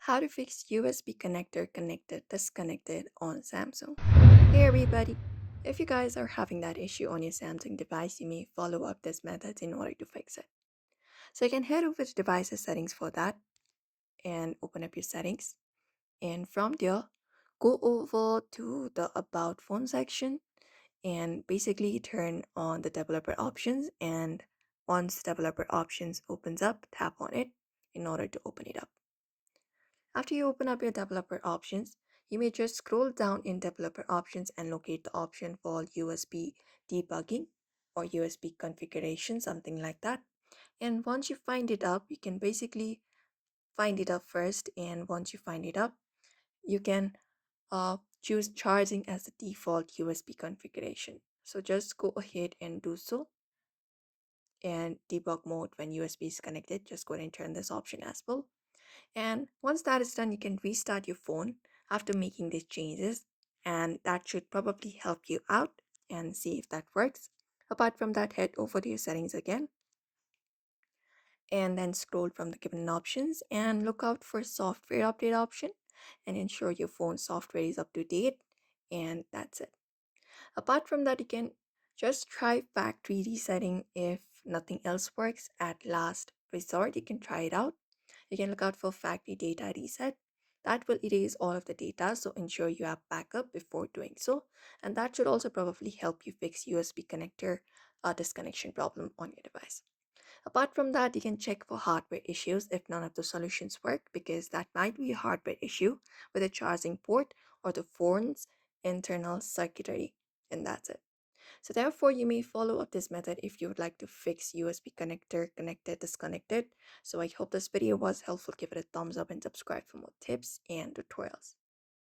How to fix USB connector connected disconnected on Samsung. Hey everybody! If you guys are having that issue on your Samsung device, you may follow up this method in order to fix it. So you can head over to devices settings for that and open up your settings. And from there, go over to the about phone section and basically turn on the developer options. And once developer options opens up, tap on it in order to open it up. After you open up your developer options, you may just scroll down in developer options and locate the option for USB debugging or USB configuration, something like that. And once you find it up, you can basically find it up first. And once you find it up, you can choose charging as the default USB configuration. So just go ahead and do so. And debug mode when USB is connected, just go ahead and turn this option as well. And once that is done, you can restart your phone after making these changes, and that should probably help you out and see if that works. Apart from that, head over to your settings again and then scroll from the given options and look out for software update option and ensure your phone software is up to date, and that's it. Apart from that, you can just try factory resetting if nothing else works. At last resort, you can try it out. You can look out for factory data reset. That will erase all of the data, so ensure you have backup before doing so. And that should also probably help you fix USB connector disconnection problem on your device. Apart from that, you can check for hardware issues if none of the solutions work, because that might be a hardware issue with a charging port or the phone's internal circuitry, and that's it. So therefore, you may follow up this method if you would like to fix USB connector connected disconnected. So I hope this video was helpful. Give it a thumbs up and subscribe for more tips and tutorials.